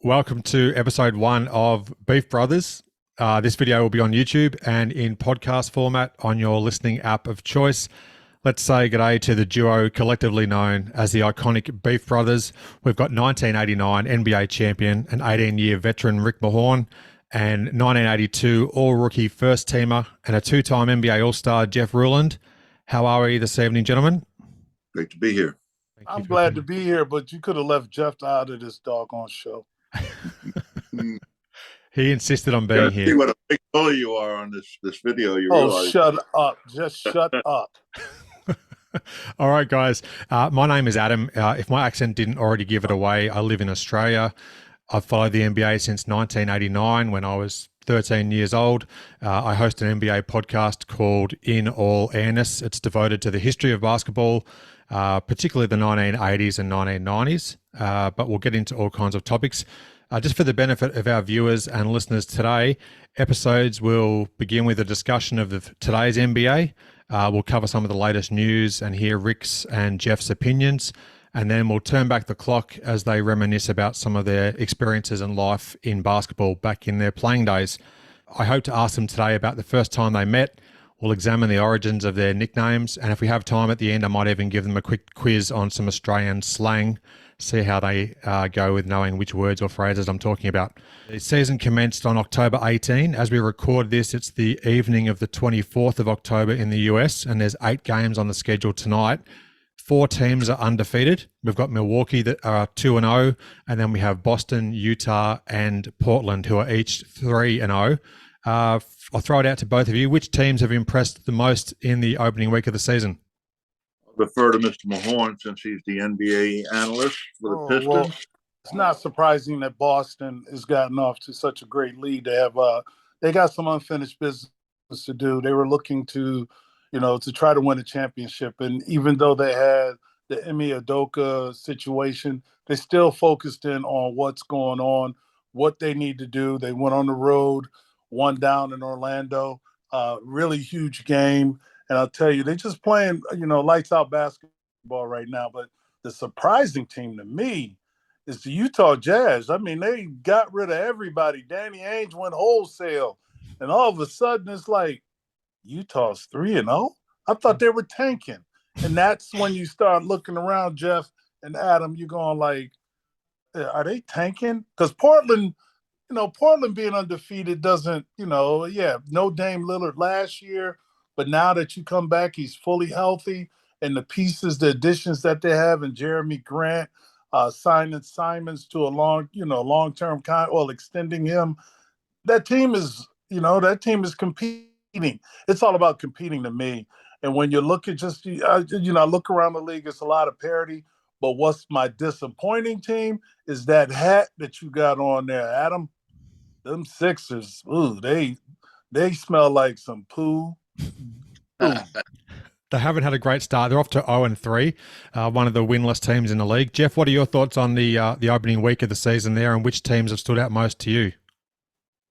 Welcome to episode 1 of Beef Brothers. This video will be on YouTube and in podcast format on your listening app of choice. Let's say g'day to the duo collectively known as the iconic Beef Brothers. We've got 1989 NBA champion and 18-year veteran Rick Mahorn and 1982 all-rookie first-teamer and a two-time NBA All-Star Jeff Ruland. How are we this evening, gentlemen? Great to be here. I'm glad to be here, but you could have left Jeff out of this doggone show. He insisted on being here. See what a big bully you are on this video. You Oh, realize. shut up. Just shut up. All right, guys. My name is Adam. If my accent didn't already give it away, I live in Australia. I've followed the NBA since 1989 when I was 13 years old. I host an NBA podcast called In All Airness. It's devoted to the history of basketball, particularly the 1980s and 1990s, but we'll get into all kinds of topics. Just for the benefit of our viewers and listeners today, episodes will begin with a discussion of today's NBA. We'll cover some of the latest news and hear Rick's and Jeff's opinions, and then we'll turn back the clock as they reminisce about some of their experiences in life in basketball back in their playing days. I hope to ask them today about the first time they met. We'll examine the origins of their nicknames, and if we have time at the end, I might even give them a quick quiz on some Australian slang, see how they go with knowing which words or phrases I'm talking about. The season commenced on October 18. As we record this, it's the evening of the 24th of October in the US, and there's 8 games on the schedule tonight. 4 teams are undefeated. We've got Milwaukee that are 2-0, and then we have Boston, Utah, and Portland, who are each 3-0. I'll throw it out to both of you. Which teams have impressed the most in the opening week of the season? I'll defer to Mr. Mahorn since he's the NBA analyst for the Pistons. Well, it's not surprising that Boston has gotten off to such a great lead. They got some unfinished business to do. They were looking to try to win a championship. And even though they had the Ime Udoka situation, they still focused in on what's going on, what they need to do. They went on the road, won down in Orlando, really huge game. And I'll tell you, they're just playing, lights out basketball right now. But the surprising team to me is the Utah Jazz. I mean, they got rid of everybody. Danny Ainge went wholesale. And all of a sudden, it's like, Utah's 3-0? I thought they were tanking. And that's when you start looking around, Jeff and Adam, you're going like, are they tanking? Because Portland being undefeated doesn't, no Dame Lillard last year, but now that you come back, he's fully healthy, and the additions that they have, and Jeremy Grant, signing Simons to a long-term extending him. That team is competing. It's all about competing to me. And when you look at I look around the league, it's a lot of parity. But what's my disappointing team is that hat that you got on there, Adam. Them Sixers, ooh, they smell like some poo. They haven't had a great start. They're off to 0-3, one of the winless teams in the league. Jeff, what are your thoughts on the opening week of the season there, and which teams have stood out most to you?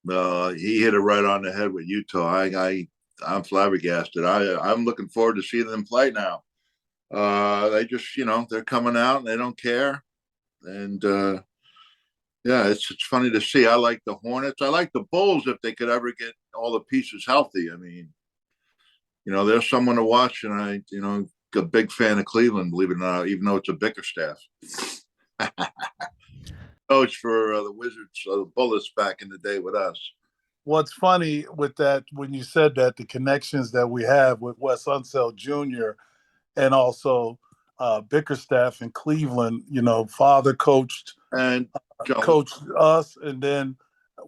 He hit it right on the head with Utah. I'm flabbergasted. I'm looking forward to seeing them play now. They just, they're coming out and they don't care. And it's funny to see. I like the Hornets. I like the Bulls if they could ever get all the pieces healthy. I mean, there's someone to watch, and a big fan of Cleveland, believe it or not, even though it's a Bickerstaff. Coach for the Wizards, the Bullets back in the day with us. What's funny with that, when you said that, the connections that we have with Wes Unseld Jr. and also Bickerstaff in Cleveland, father coached and coached us, and then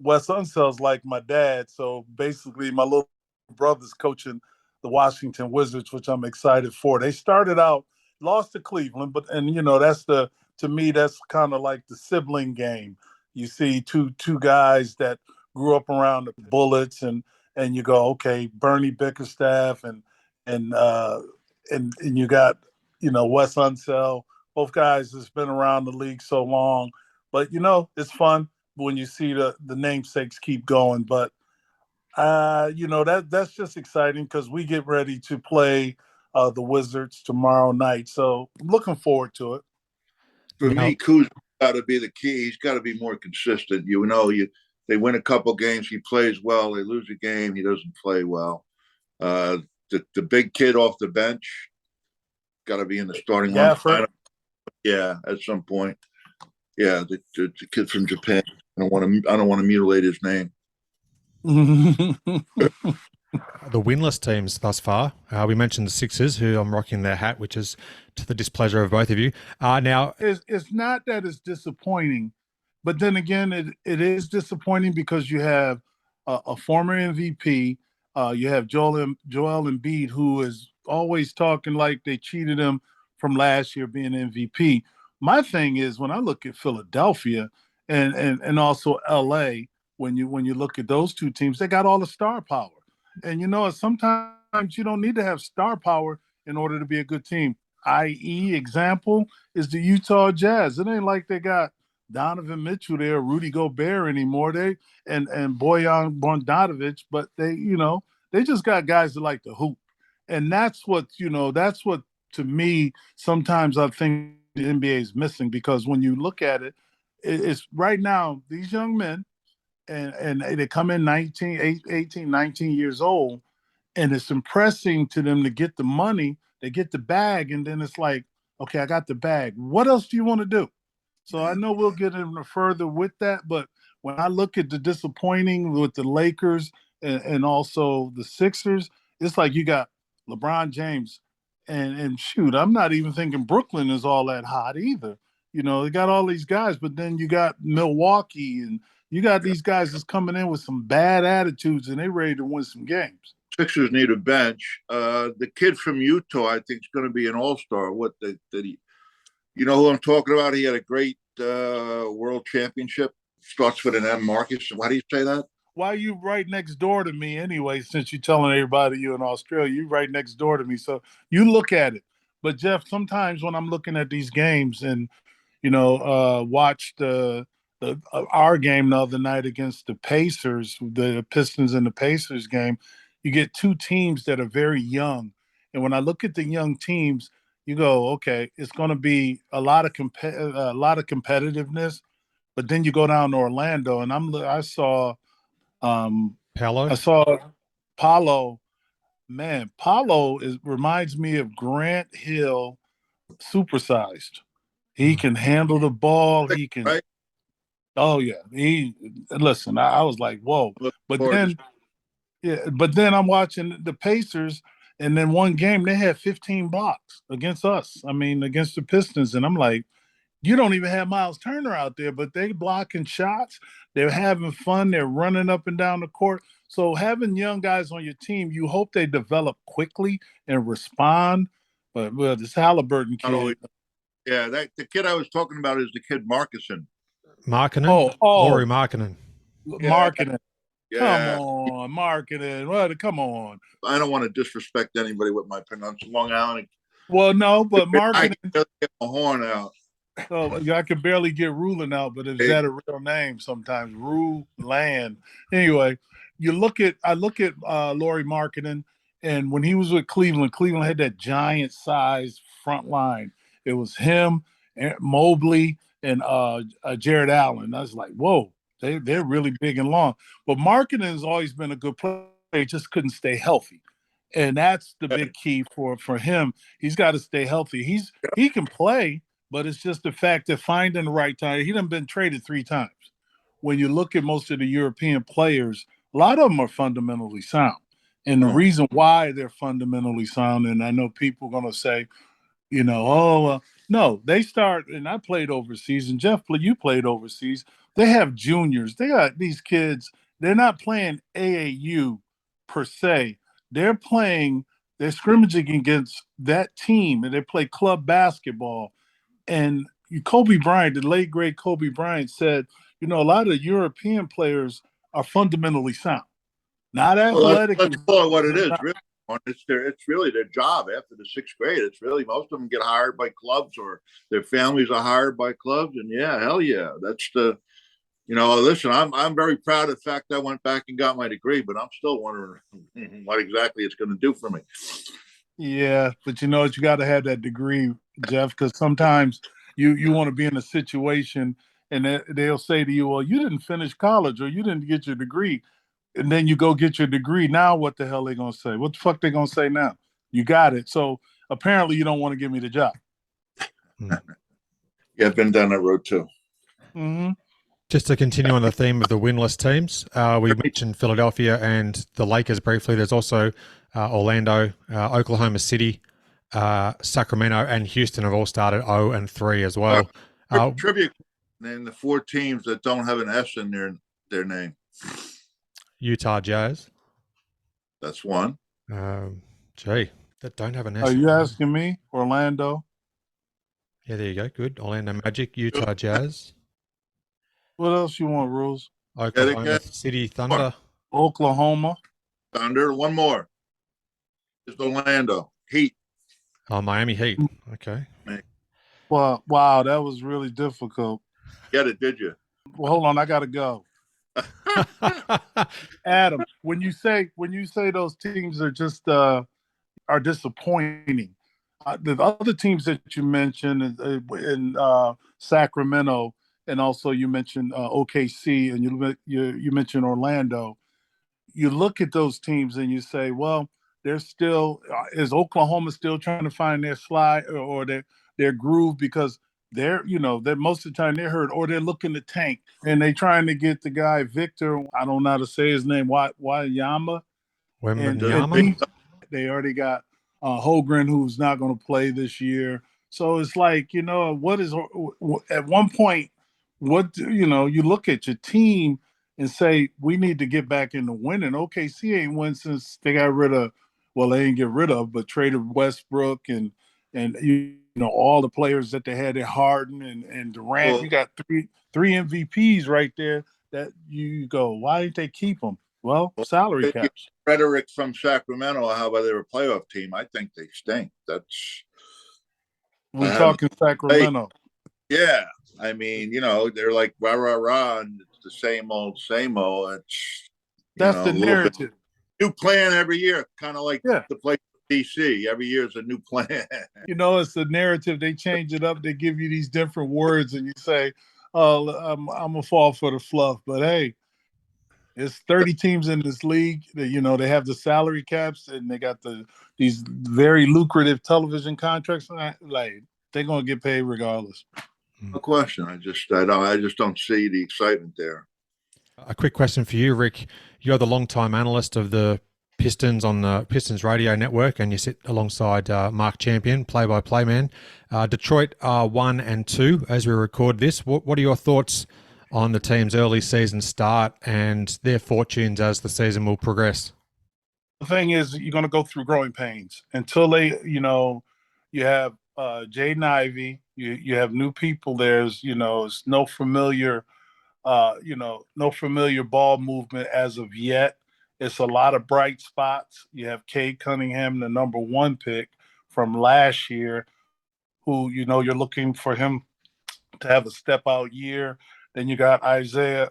Wes Unseld's like my dad. So basically my little brother's coaching the Washington Wizards, which I'm excited for. They started out, lost to Cleveland, to me, that's kind of like the sibling game. You see two guys that grew up around the Bullets, and you go, okay, Bernie Bickerstaff and you got, Wes Unseld, both guys that's been around the league so long. But, it's fun when you see the namesakes keep going. But, that's just exciting because we get ready to play the Wizards tomorrow night. So I'm looking forward to it. For me, Kuzma got to be the key. He's got to be more consistent. They win a couple games, he plays well. They lose a game, he doesn't play well. The big kid off the bench got to be in the starting lineup. Yeah, at some point. Yeah, the kid from Japan. I don't want to mutilate his name. The winless teams thus far. We mentioned the Sixers, who I'm rocking their hat, which is to the displeasure of both of you. Now, it's not that it's disappointing, but then again, it is disappointing because you have a former MVP. You have Joel Embiid, who is always talking like they cheated him from last year being MVP. My thing is when I look at Philadelphia and also LA, when you look at those two teams, they got all the star power. And sometimes you don't need to have star power in order to be a good team. I.e., example is the Utah Jazz. It ain't like they got Donovan Mitchell there, Rudy Gobert anymore. And Bojan Bogdanovic, but they just got guys that like to hoop. And that's what to me sometimes I think the NBA is missing, because when you look at it, it's right now these young men and they come in 18, 19 years old, and it's impressing to them to get the money, they get the bag, and then it's like, okay, I got the bag. What else do you want to do? So I know we'll get in further with that, but when I look at the disappointing with the Lakers and also the Sixers, it's like you got LeBron James, and shoot, I'm not even thinking Brooklyn is all that hot either. They got all these guys, but then you got Milwaukee, and you got these guys that's coming in with some bad attitudes, and they ready to win some games. Sixers need a bench. The kid from Utah, I think, is going to be an all-star. You know who I'm talking about? He had a great world championship. Starts with an M, Marcus. Why do you say that? Why are you right next door to me anyway, since you're telling everybody you're in Australia? You're right next door to me, so you look at it. But, Jeff, sometimes when I'm looking at these games and, watched our game the other night against the Pacers, the Pistons and the Pacers game, you get two teams that are very young. And when I look at the young teams, you go, okay, it's going to be a lot of competitiveness. But then you go down to Orlando, and I saw Paolo. Man, Paolo reminds me of Grant Hill supersized. He can handle the ball. He can. Right? Oh yeah. Listen. I was like, whoa. But then I'm watching the Pacers, and then one game they had 15 blocks against us. I mean, against the Pistons, and I'm like, you don't even have Miles Turner out there, but they blocking shots. They're having fun. They're running up and down the court. So having young guys on your team, you hope they develop quickly and respond. But this Halliburton kid. Yeah, the kid I was talking about is the kid Markkanen. Markkanen? Lauri Markkanen. Markkanen. Yeah. Come on, Markkanen. Well, come on. I don't want to disrespect anybody with my pronunciation. Long Island. Well, no, but Markkanen. I can just get Mahorn out. Oh, I can barely get Ruland out, but is that a real name sometimes? Ruland. Anyway, I look at Lauri Markkanen, and when he was with Cleveland had that giant size front line. It was him, Mobley, and Jared Allen. I was like, whoa, they're really big and long. But Markkanen has always been a good player. He just couldn't stay healthy. And that's the big key for him. He's got to stay healthy. He can play, but it's just the fact that finding the right time. He done been traded 3 times. When you look at most of the European players, a lot of them are fundamentally sound. And the reason why they're fundamentally sound, and I know people are going to say, no, they start, and I played overseas, and Jeff, you played overseas. They have juniors. They got these kids. They're not playing AAU per se. They're scrimmaging against that team, and they play club basketball. And Kobe Bryant, the late, great Kobe Bryant said, a lot of European players are fundamentally sound. Not athletic. Let's call it what it is, really. It's really their job after the 6th grade. It's really, most of them get hired by clubs, or their families are hired by clubs. And yeah, hell yeah. That's listen, I'm very proud of the fact I went back and got my degree, but I'm still wondering what exactly it's going to do for me. Yeah, but you got to have that degree, Jeff, because sometimes You want to be in a situation, and they'll say to you, "Well, you didn't finish college, or you didn't get your degree," and then you go get your degree. Now, what the hell they gonna say? What the fuck they gonna say now? You got it. So apparently, you don't want to give me the job. Yeah, I've been down that road too. Mm-hmm. Just to continue on the theme of the winless teams, we mentioned Philadelphia and the Lakers briefly. There's also Orlando, Oklahoma City, Sacramento, and Houston have all started 0-3 as well. Trivia: name the 4 teams that don't have an S in their name. Utah Jazz. That's one. That don't have an S. Are you asking me? Orlando. Yeah, there you go. Good. Orlando Magic, Utah Jazz. What else you want, Rules? Oklahoma City Thunder. Oklahoma Thunder. One more. It's Orlando Heat. Oh, Miami Heat. Okay. Well, wow, that was really difficult. Get it, did you? Well, hold on, I gotta go. Adam, when you say those teams are just are disappointing, the other teams that you mentioned in Sacramento, and also you mentioned OKC, and you mentioned Orlando. You look at those teams and you say, well, they're still is Oklahoma still trying to find their slide or their groove, because they're most of the time they're hurt, or they're looking to tank and they trying to get the guy Victor, I don't know how to say his name, Wanyama, and they already got Holgren, who's not going to play this year. So it's like, what is at one point, what you look at your team and say, we need to get back into winning. OKC ain't won since they got rid of, well, they didn't get rid of, but traded Westbrook and all the players that they had at Harden and Durant. Well, you got three MVPs right there that you go, why didn't they keep them? Well, salary caps. Rhetoric from Sacramento, how about they're a playoff team? I think they stink. We're talking Sacramento. Yeah. I mean, they're like rah, rah, rah, and it's the same old. That's the narrative. New plan every year, kind of like the play DC. Every year is a new plan. It's the narrative. They change it up. They give you these different words, and you say, "Oh, I'm gonna fall for the fluff." But hey, it's 30 teams in this league. They have the salary caps, and they got these very lucrative television contracts. Like, they're gonna get paid regardless. No question. I just don't see the excitement there. A quick question for you, Rick. You're the longtime analyst of the Pistons on the Pistons radio network, and you sit alongside Mark Champion, play-by-play man. Detroit are 1-2 as we record this. What are your thoughts on the team's early season start and their fortunes as the season will progress? The thing is, you're going to go through growing pains until they, you have Jaden Ivey, you have new people. There's, it's no familiar ball movement as of yet. It's a lot of bright spots. You have Cade Cunningham, the number 1 pick from last year, who, you're looking for him to have a step out year. Then you got Isaiah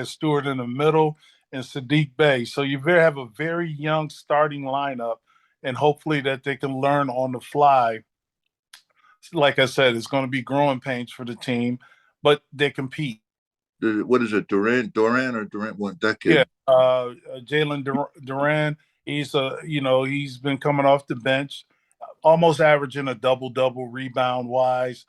Stewart in the middle and Sadiq Bey. So you have a very young starting lineup, and hopefully that they can learn on the fly. Like I said, it's going to be growing pains for the team, but they compete. What is it, Durant? What decade? Yeah, Jalen Duran. He's he's been coming off the bench, almost averaging a double rebound wise.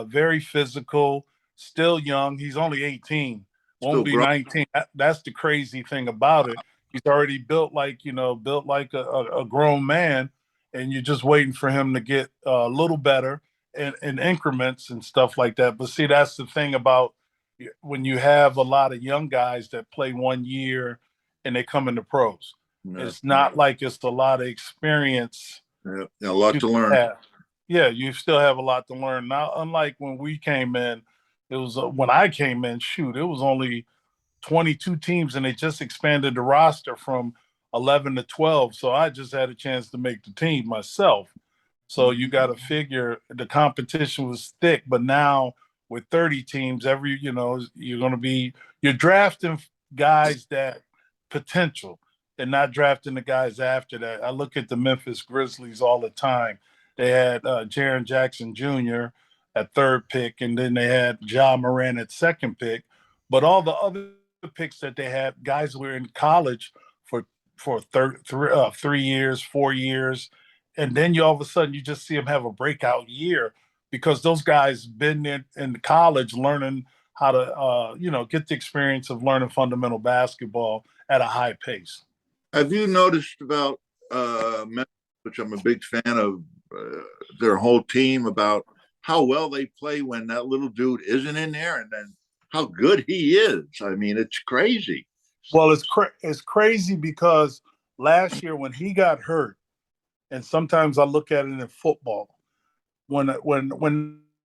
Very physical, still young. He's only 18, won't be 19. That's the crazy thing about it. He's already built like a grown man, and you're just waiting for him to get a little better in increments and stuff like that. But see, that's the thing about when you have a lot of young guys that play 1 year and they come into pros. Yeah. It's not like it's a lot of experience. Yeah, a lot to learn. Yeah, you still have a lot to learn. Now, unlike when we came in, when I came in, it was only 22 teams, and they just expanded the roster from 11 to 12. So I just had a chance to make the team myself. So you got to figure the competition was thick, but now with 30 teams, you're drafting guys that potential and not drafting the guys after that. I look at the Memphis Grizzlies all the time. They had Jaren Jackson Jr., at third pick, and then they had Ja Morant at second pick. But all the other picks that they had, guys were in college for 3 years, 4 years, and then you all of a sudden you just see them have a breakout year because those guys been in college learning how to get the experience of learning fundamental basketball at a high pace. Have you noticed about Memphis, which I'm a big fan of, their whole team, about how well they play when that little dude isn't in there, and then how good he is? I mean, it's crazy. Well, it's crazy because last year when he got hurt, and sometimes I look at it in football, when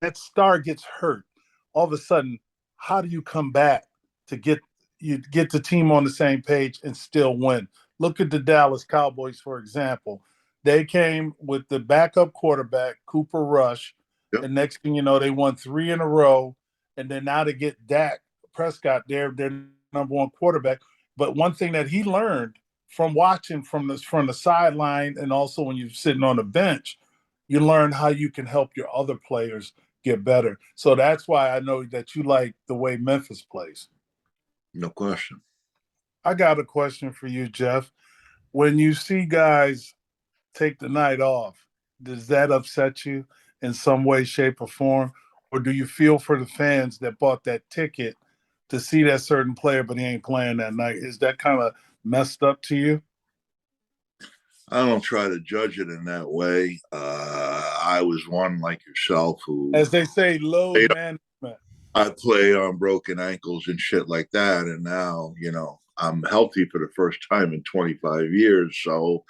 that star gets hurt, all of a sudden, how do you come back to get the team on the same page and still win? Look at the Dallas Cowboys, for example. They came with the backup quarterback, Cooper Rush, Yep. and next thing you know, they won 3 in a row. And then now to get Dak Prescott, their number one quarterback. But one thing that he learned from watching from the sideline, and also when you're sitting on the bench, you learn how you can help your other players get better. So that's why I know that you like the way Memphis plays. No question. I got a question for you, Jeff. When you see guys take the night off, does that upset you in some way, shape, or form? Or do you feel for the fans that bought that ticket to see that certain player, but he ain't playing that night? Is that kind of messed up to you? I don't try to judge it in that way. I was one like yourself who, as they say, load management. I play on broken ankles and shit like that. And now, I'm healthy for the first time in 25 years. So,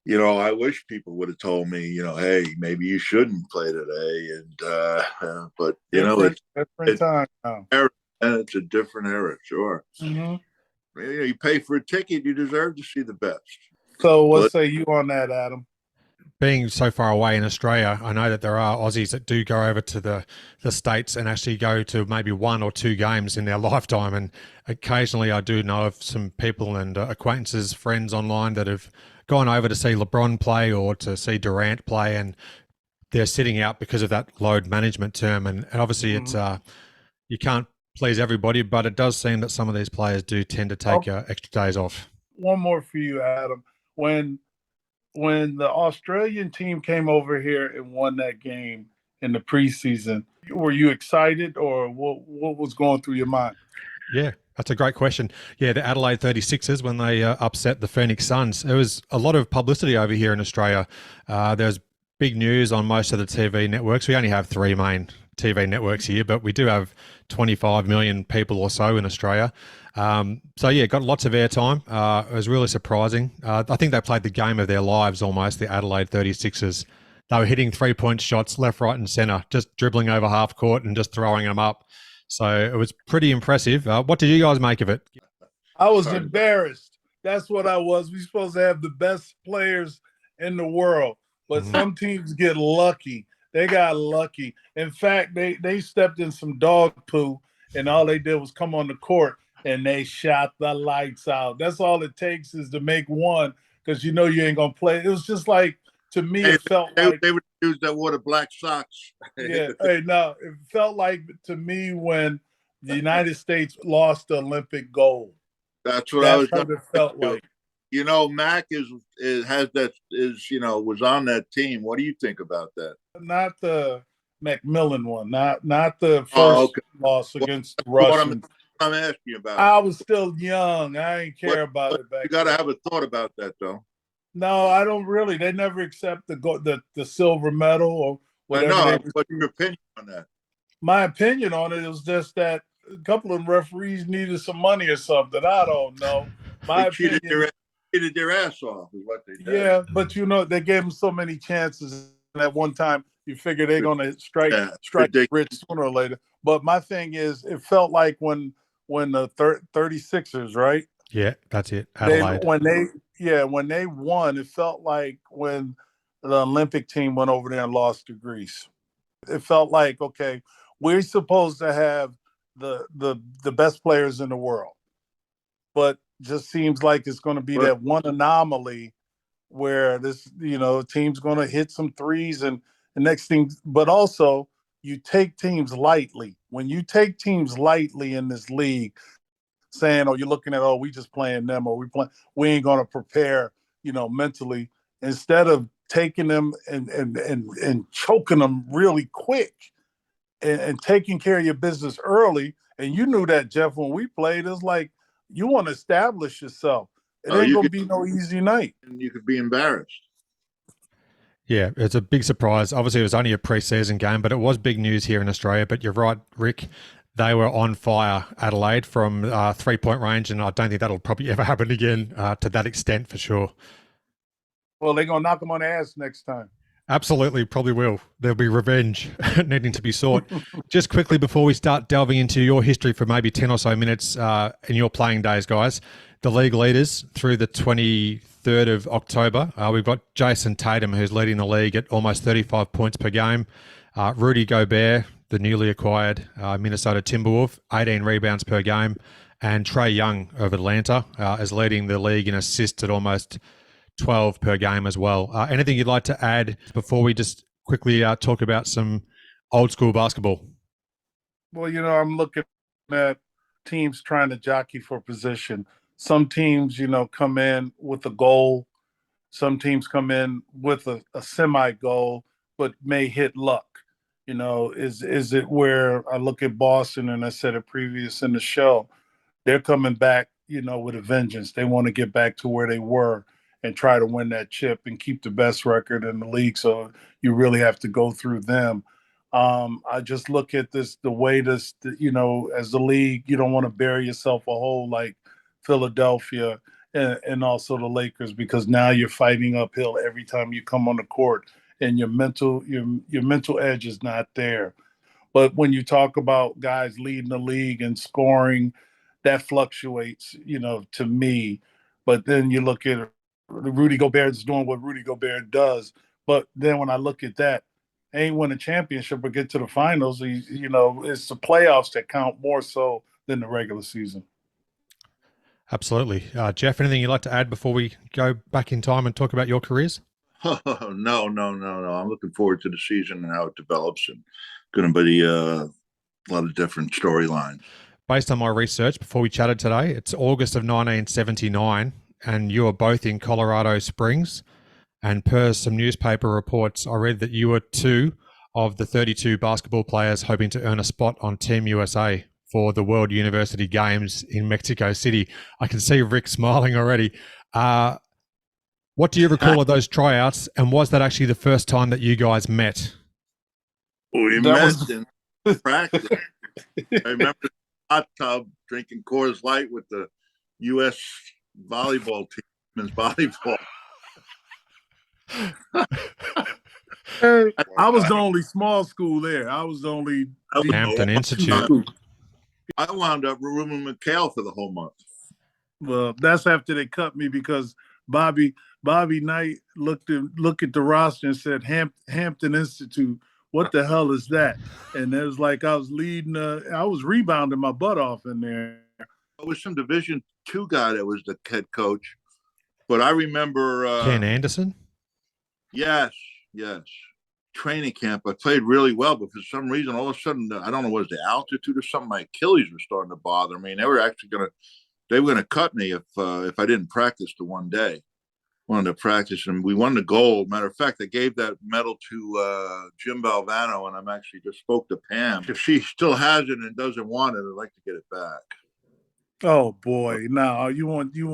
I wish people would have told me, hey, maybe you shouldn't play today. And, but, different time now. And it's a different era, sure. Mm-hmm. You pay for a ticket, you deserve to see the best. So what say you on that, Adam? Being so far away in Australia, I know that there are Aussies that do go over to the States and actually go to maybe 1 or 2 games in their lifetime. And occasionally I do know of some people and acquaintances, friends online that have gone over to see LeBron play or to see Durant play, and they're sitting out because of that load management term. And obviously it's you can't please everybody, but it does seem that some of these players do tend to take extra days off. One more for you, Adam. When the Australian team came over here and won that game in the preseason, were you excited, or what was going through your mind? Yeah, that's a great question. Yeah, the Adelaide 36ers, when they upset the Phoenix Suns, there was a lot of publicity over here in Australia. There's big news on most of the TV networks. We only have 3 main TV networks here, but we do have 25 million people or so in Australia. So yeah, got lots of airtime. It was really surprising. I think they played the game of their lives almost, the Adelaide 36ers. They were hitting 3-point shots left, right and center, just dribbling over half court and just throwing them up. So it was pretty impressive. What did you guys make of it? I was embarrassed. That's what I was. We're supposed to have the best players in the world, but some teams get lucky. They got lucky. In fact, they stepped in some dog poo, and all they did was come on the court, and they shot the lights out. That's all it takes is to make one, because you ain't going to play. It was just like, to me, it felt like they would use that wore black socks. Yeah, it felt like to me when the United States lost the Olympic gold. That's what I was what it felt like. Mac was on that team. What do you think about that? Not the McMillan one, not the first loss against the Russians. I'm asking you about. I was still young. I ain't care about it back. You got to have a thought about that, though. No, I don't really. They never accept the silver medal or whatever. I know. What's your opinion on that? My opinion on it is just that a couple of referees needed some money or something. I don't know. They cheated their ass off is what they did. Yeah, but they gave them so many chances. And at one time, you figure they're going to strike rich sooner or later. But my thing is, it felt like when the 36ers, right? Yeah, that's it. Adelaide. When they won, it felt like when the Olympic team went over there and lost to Greece. It felt like, okay, we're supposed to have the best players in the world, but just seems like it's going to be that one anomaly where this, team's going to hit some threes and the next thing, but also you take teams lightly. When you take teams lightly in this league, saying, "Oh, you're looking at, oh, we just playing them, or we ain't gonna prepare, mentally," instead of taking them and choking them really quick and taking care of your business early. And you knew that, Jeff, when we played. It's like you want to establish yourself. It ain't gonna be no easy night. You could be embarrassed. Yeah, it's a big surprise. Obviously, it was only a preseason game, but it was big news here in Australia. But you're right, Rick. They were on fire, Adelaide, from 3-point range, and I don't think that'll probably ever happen again to that extent for sure. Well, they're going to knock them on the ass next time. Absolutely, probably will. There'll be revenge needing to be sought. Just quickly before we start delving into your history for maybe 10 or so minutes in your playing days, guys, the league leaders through the 23rd of October, we've got Jason Tatum, who's leading the league at almost 35 points per game. Rudy Gobert, the newly acquired Minnesota Timberwolf, 18 rebounds per game. And Trae Young of Atlanta is leading the league in assists at almost 12 per game as well. Anything you'd like to add before we just quickly talk about some old school basketball? Well, I'm looking at teams trying to jockey for position. Some teams, come in with a goal. Some teams come in with a semi-goal, but may hit luck. Is it where I look at Boston, and I said it previous in the show, they're coming back, with a vengeance. They want to get back to where they were and try to win that chip and keep the best record in the league. So you really have to go through them. I just look at the way as the league, you don't want to bury yourself a hole like Philadelphia and also the Lakers, because now you're fighting uphill every time you come on the court, and your mental edge is not there. But when you talk about guys leading the league and scoring, that fluctuates, to me. But then you look at Rudy Gobert's doing what Rudy Gobert does. But then when I look at that, ain't win a championship or get to the finals. It's the playoffs that count more so than the regular season. Absolutely. Jeff, anything you'd like to add before we go back in time and talk about your careers? Oh, no. I'm looking forward to the season and how it develops, and going to be a lot of different storylines. Based on my research before we chatted today, it's August of 1979, and you were both in Colorado Springs. And per some newspaper reports, I read that you were two of the 32 basketball players hoping to earn a spot on Team USA for the World University Games in Mexico City. I can see Rick smiling already. What do you recall of those tryouts, and was that actually the first time that you guys met? We met in practice. I remember the hot tub drinking Coors Light with the U.S. volleyball team, men's volleyball. I was the only small school there. I was the only Hampton Institute. I wound up rooming with McHale for the whole month. Well, that's after they cut me, because Bobby Knight looked at the roster and said, Hampton Institute, what the hell is that? And it was like I was I was rebounding my butt off in there. It was some Division II guy that was the head coach. But I remember Ken Anderson? Yes. Training camp, I played really well, but for some reason, all of a sudden, I don't know, was the altitude or something? My Achilles were starting to bother me, and they were actually going to cut me if I didn't practice the one day. Wanted to practice, and we won the gold. Matter of fact, I gave that medal to Jim Valvano, and I'm actually just spoke to Pam. If she still has it and doesn't want it, I'd like to get it back. Oh boy! Now you want your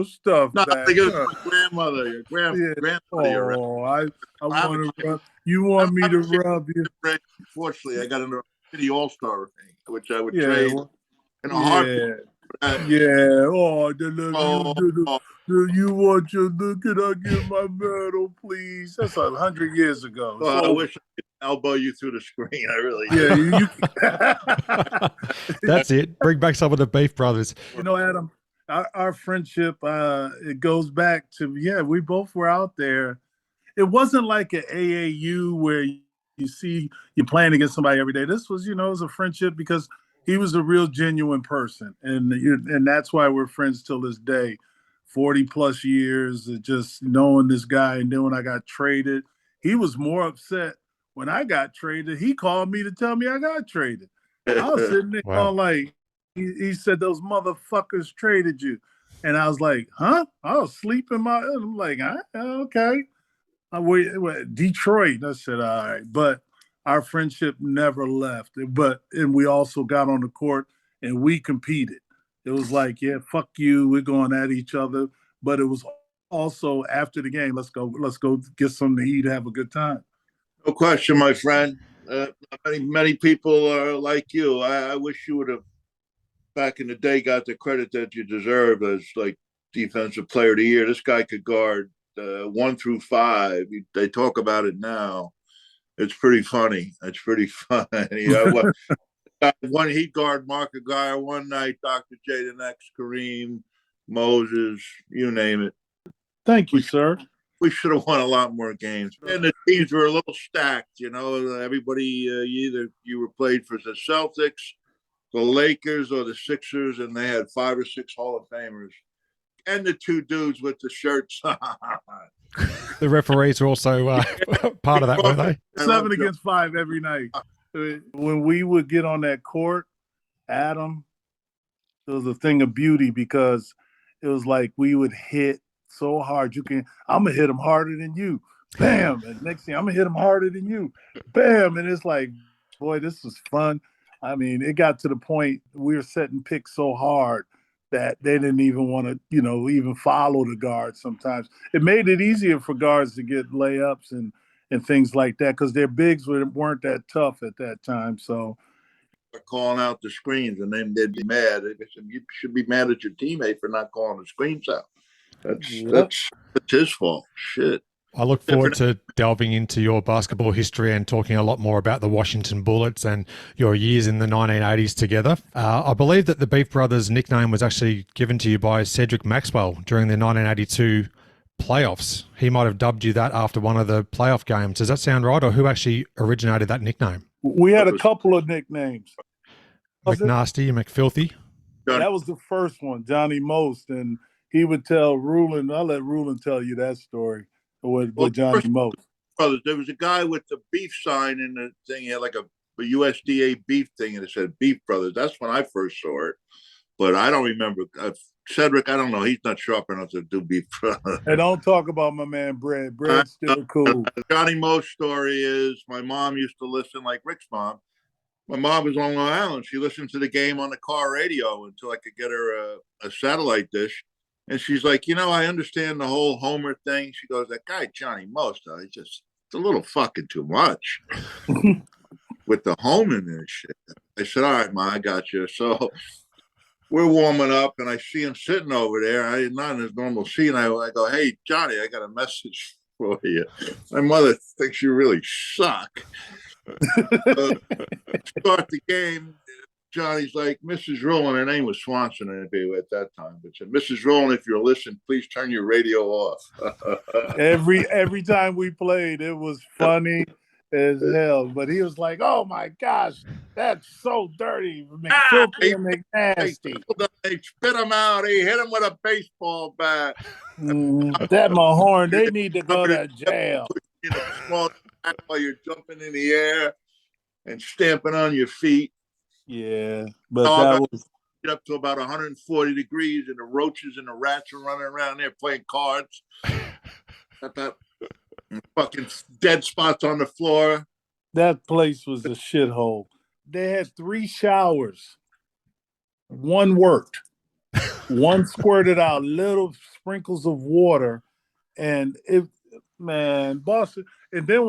stuff no, back? I guess my grandmother, your grandmother. Oh, I want to rub. You want me to rub you? Fortunately, I got a City All-Star ring, which I would trade in a heartbeat. Yeah. Oh, you want your look? Can I get my medal, please? That's 100 years ago. Well, I wish I could elbow you through the screen. I really do. Yeah. That's it. Bring back some of the Beef Brothers. Adam, our friendship, it goes back to, we both were out there. It wasn't like an AAU where you see you're playing against somebody every day. This was, it was a friendship because he was a real genuine person. And that's why we're friends till this day. 40 plus years of just knowing this guy. And then when I got traded, he was more upset when I got traded, he called me to tell me I got traded. I was sitting there Wow. going like, he said, those motherfuckers traded you. And I was like, huh? I was sleeping I'm like, okay. I went Detroit. I said, all right. But our friendship never left. And we also got on the court and we competed. It was like, yeah, fuck you. We're going at each other. But it was also after the game, let's go get something to eat, have a good time. No question, my friend. Many people are like you. I wish you would have, back in the day, got the credit that you deserve as like defensive player of the year. This guy could guard 1 through 5. They talk about it now. It's pretty funny. It's pretty funny. One he'd guard Mark Aguirre one night, Dr. J the next, Kareem, Moses, you name it. Thank you, sir. We should have won a lot more games. And the teams were a little stacked, you know. Everybody, either you were played for the Celtics, the Lakers, or the Sixers, and they had 5 or 6 Hall of Famers. And the 2 dudes with the shirts. The referees were also part of that, weren't they? 7 against 5 every night. When we would get on that court, Adam, it was a thing of beauty because it was like we would hit so hard. I'm going to hit him harder than you. Bam. And next thing, I'm going to hit him harder than you. Bam. And it's like, boy, this was fun. I mean, it got to the point we were setting picks so hard that they didn't even want to, even follow the guards sometimes. It made it easier for guards to get layups and things like that because their bigs weren't that tough at that time. So calling out the screens, and then they'd be mad. You should be mad at your teammate for not calling the screens out. That's his fault. Shit. I look forward to delving into your basketball history and talking a lot more about the Washington Bullets and your years in the 1980s together. I believe that the Beef Brothers nickname was actually given to you by Cedric Maxwell during the 1982 playoffs. He might have dubbed you that after one of the playoff games. Does that sound right? Or who actually originated that nickname? We had a couple of nicknames. McNasty, McFilthy. That was the first one, Johnny Most. And he would tell Ruland, I'll let Ruland tell you that story. With Johnny Most. Brothers, there was a guy with the beef sign in the thing. He had like a USDA beef thing, and it said Beef Brothers. That's when I first saw it, but I don't remember. Cedric, I don't know. He's not sharp enough to do Beef Brothers. And don't talk about my man Brad. Brad's still cool. Johnny Most story is my mom used to listen, like Rick's mom. My mom was on Long Island. She listened to the game on the car radio until I could get her a satellite dish. And she's like, I understand the whole Homer thing. She goes, that guy, Johnny Most, it's a little fucking too much with the homing and shit. I said, all right, Ma, I got you. So we're warming up, and I see him sitting over there. I'm not in his normal seat. And I go, hey, Johnny, I got a message for you. My mother thinks you really suck. Start the game. Johnny's like, Mrs. Ruland, her name was Swanson at that time, but said, Mrs. Ruland, if you're listening, please turn your radio off. Every time we played, it was funny as hell. But he was like, oh my gosh, that's so dirty. McFilthy and McNasty. They spit him out. He hit him with a baseball bat. That Mahorn, they need to go to jail. Small while you're jumping in the air and stamping on your feet. Yeah, but that was up to about 140 degrees, and the roaches and the rats are running around there playing cards. That fucking dead spots on the floor. That place was a shithole. They had 3 showers. One worked. One squirted out little sprinkles of water, and Boston. And then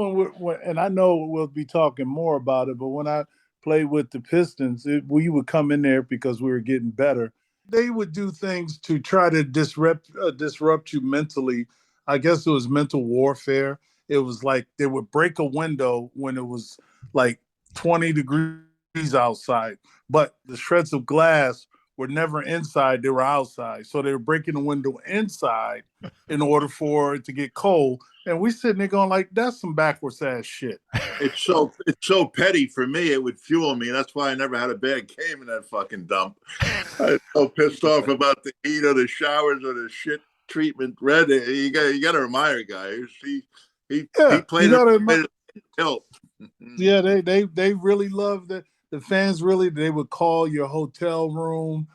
and I know we'll be talking more about it, but when I played with the Pistons, we would come in there because we were getting better. They would do things to try to disrupt you mentally. I guess it was mental warfare. It was like they would break a window when it was like 20 degrees outside, but the shreds of glass were never inside, they were outside. So they were breaking the window inside in order for it to get cold. And we sitting there going like, that's some backwards ass shit. It's so petty for me. It would fuel me. That's why I never had a bad game in that fucking dump. I was so pissed off about the heat or the showers or the shit treatment. You got to admire guys. He played it tilt. Yeah, they really love that. The fans really, they would call your hotel room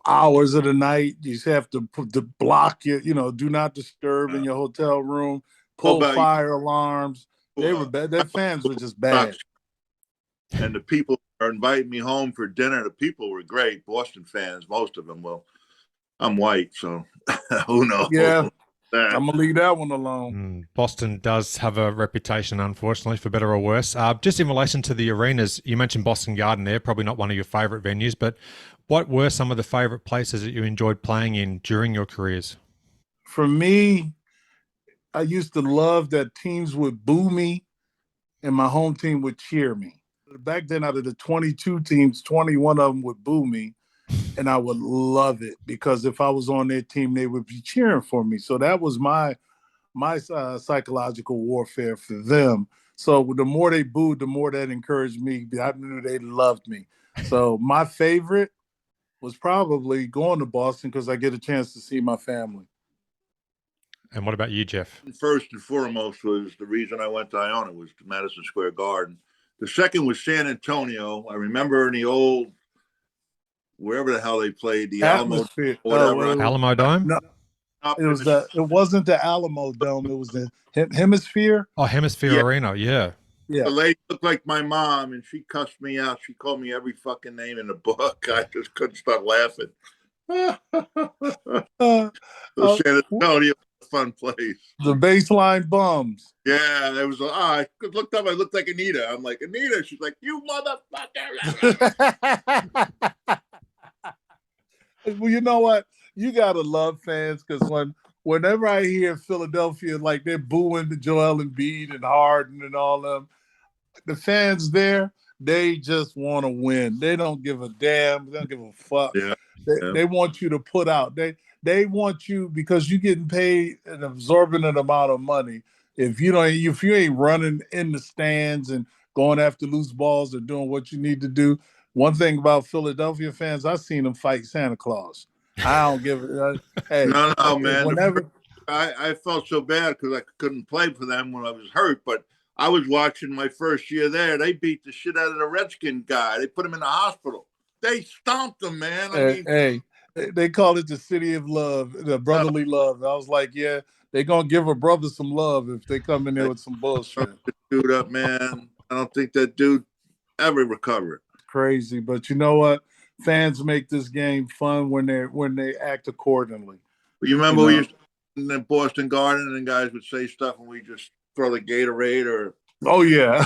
hours of the night. You just have to put the block your, do not disturb in your hotel room, How pull about you? fire alarms. They were bad. Their fans were just bad. And the people are inviting me home for dinner. The people were great. Boston fans, most of them. Well, I'm white, so who knows? Yeah, I'm gonna leave that one alone. Boston does have a reputation, unfortunately, for better or worse. Just in relation to the arenas, you mentioned Boston Garden there, probably not one of your favourite venues, but what were some of the favourite places that you enjoyed playing in during your careers? For me, I used to love that teams would boo me and my home team would cheer me. Back then, out of the 22 teams, 21 of them would boo me, and I would love it because if I was on their team, they would be cheering for me. So that was my psychological warfare for them. So the more they booed, the more that encouraged me. I knew they loved me. So my favorite was probably going to Boston because I get a chance to see my family. And what about you, Jeff? First and foremost was the reason I went to Iona was to Madison Square Garden. The second was San Antonio. I remember in the old, wherever the hell they played, the Atmosphere. Alamo, whatever. Alamo Dome? No, it wasn't the Alamo Dome. It was the Hemisphere. Oh, Hemisphere Arena, yeah. The lady looked like my mom, and she cussed me out. She called me every fucking name in the book. I just couldn't stop laughing. San Antonio, a fun place. The baseline bums. Yeah, there was. I looked up. I looked like Anita. I'm like, Anita. She's like, you motherfucker. Well, you know what? You gotta love fans because whenever I hear Philadelphia, like they're booing the Joel Embiid and Harden and all them, the fans there, they just want to win. They don't give a damn. They don't give a fuck. Yeah. They want you to put out. They want you because you're getting paid an exorbitant amount of money. If you ain't running in the stands and going after loose balls or doing what you need to do. One thing about Philadelphia fans, I've seen them fight Santa Claus. I don't give it. Hey, no, man. Whenever I felt so bad because I couldn't play for them when I was hurt, but I was watching my first year there. They beat the shit out of the Redskin guy. They put him in the hospital. They stomped him, man. Hey, they call it the city of love, the brotherly love. I was like, yeah, they're going to give a brother some love if they come in there with some bullshit. Dude up, man. I don't think that dude ever recovered. Crazy, but you know what? Fans make this game fun when they act accordingly. You remember we used to in the Boston Garden and guys would say stuff and we just throw the Gatorade or. Oh yeah.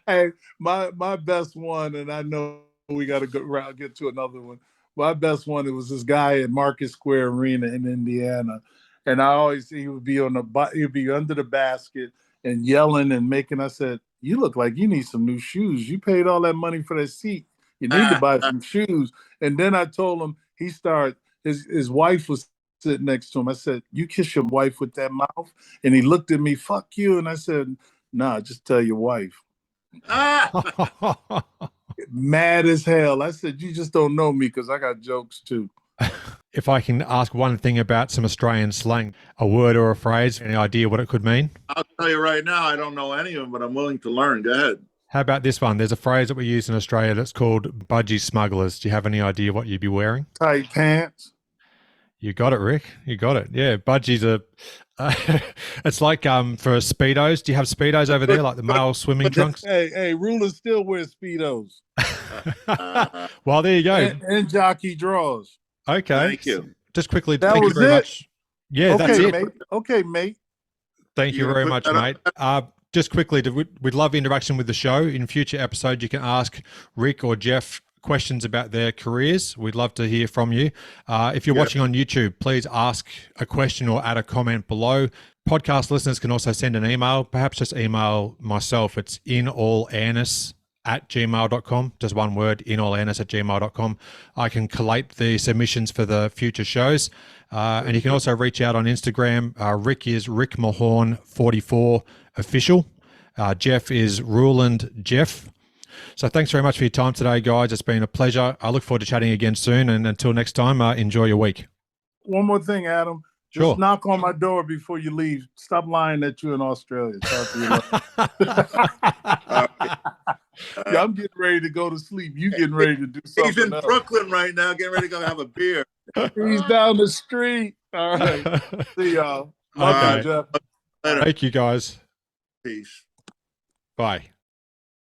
Hey, my best one, and I know we got to get to another one. My best one, it was this guy at Market Square Arena in Indiana, and he would be under the basket and yelling and making. I said, "You look like you need some new shoes. You paid all that money for that seat. You need to buy some shoes." And then I told him his wife was sitting next to him. I said, "You kiss your wife with that mouth?" And he looked at me, "Fuck you." And I said, "Nah, just tell your wife." Mad as hell. I said, "You just don't know me because I got jokes too." If I can ask one thing about some Australian slang, a word or a phrase, any idea what it could mean? I'll tell you right now, I don't know any of them, but I'm willing to learn. Go ahead. How about this one? There's a phrase that we use in Australia that's called budgie smugglers. Do you have any idea what you'd be wearing? Tight pants. You got it, Rick. You got it. Yeah, budgies are. It's like for Speedos. Do you have Speedos over there, like the male swimming trunks? Hey, Ruland still wears Speedos. Well, there you go. And jockey draws. Okay. Thank you. Just quickly, That thank you was very it? much. Yeah, Okay, that's it. mate. Okay, mate. Thank you very much, mate. Just quickly, we'd love interaction with the show. In future episodes, you can ask Rick or Jeff questions about their careers. We'd love to hear from you. If you're watching on YouTube, please ask a question or add a comment below. Podcast listeners can also send an email, perhaps just email myself. It's inallairness@gmail.com. Just one word, inallairness@gmail.com. I can collate the submissions for the future shows. And you can also reach out on Instagram. Rick is Rick Mahorn44 official. Jeff is Ruland Jeff. So thanks very much for your time today, guys. It's been a pleasure. I look forward to chatting again soon. And until next time, enjoy your week. One more thing, Adam. Sure. Just knock on my door before you leave. Stop lying that you're in Australia. Talk to you later. Yeah, I'm getting ready to go to sleep. You getting ready to do something He's in else. Brooklyn right now, getting ready to go have a beer. He's down the street. All right. See y'all. Love Okay. you, Jeff. Later. Thank you, guys. Peace. Bye.